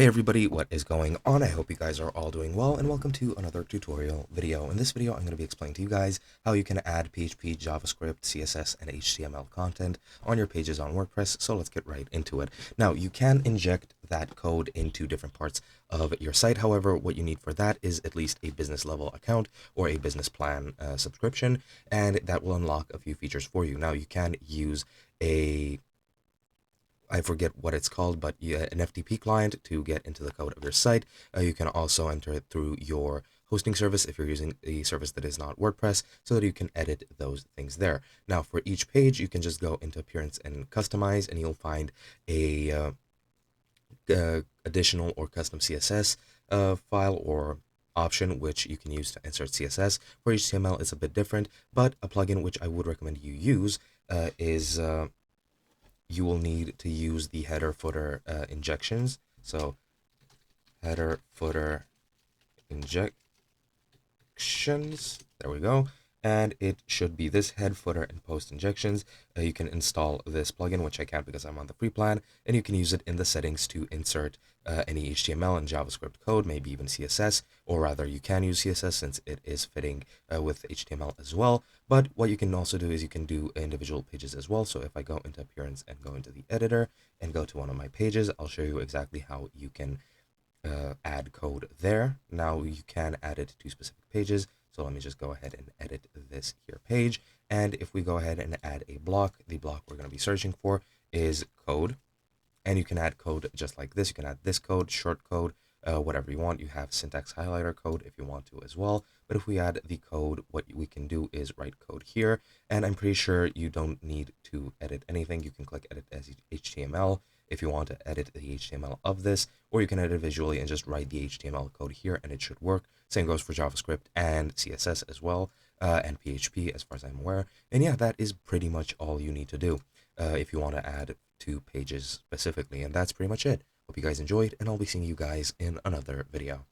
Hey everybody, what is going on? I hope you guys are all doing well, and welcome to another tutorial video. In this video, I'm going to be explaining to you guys how you can add PHP, JavaScript, CSS, and HTML content on your pages on WordPress. So let's get right into it. Now, you can inject that code into different parts of your site. However, what you need for that is at least a business level account or a business plan subscription, and that will unlock a few features for you. Now, you can use I forget what it's called, but an FTP client to get into the code of your site. You can also enter it through your hosting service if you're using a service that is not WordPress, so that you can edit those things there. Now, for each page, you can just go into Appearance and Customize, and you'll find a additional or custom CSS file or option which you can use to insert CSS. For HTML, it's a bit different, but a plugin which I would recommend you use is you will need to use the header footer injections. So header footer injections, there we go. And it should be this head footer and post injections. You can install this plugin, which I can't because I'm on the free plan, and you can use it in the settings to insert any HTML and JavaScript code, maybe even CSS, or rather you can use CSS since it is fitting with HTML as well. But what you can also do is you can do individual pages as well. So if I go into Appearance and go into the editor and go to one of my pages, I'll show you exactly how you can add code there. Now you can add it to specific pages. So let me just go ahead and edit this here page. And if we go ahead and add a block, the block we're going to be searching for is code. And you can add code just like this. You can add this code, short code, whatever you want. You have syntax highlighter code if you want to as well. But if we add the code, what we can do is write code here. And I'm pretty sure you don't need to edit anything. You can click edit as HTML if you want to edit the HTML of this, or you can edit visually and just write the HTML code here and it should work. Same goes for JavaScript and CSS as well, and PHP as far as I'm aware. And yeah, that is pretty much all you need to do if you want to add to pages specifically. And that's pretty much it. Hope you guys enjoyed, and I'll be seeing you guys in another video.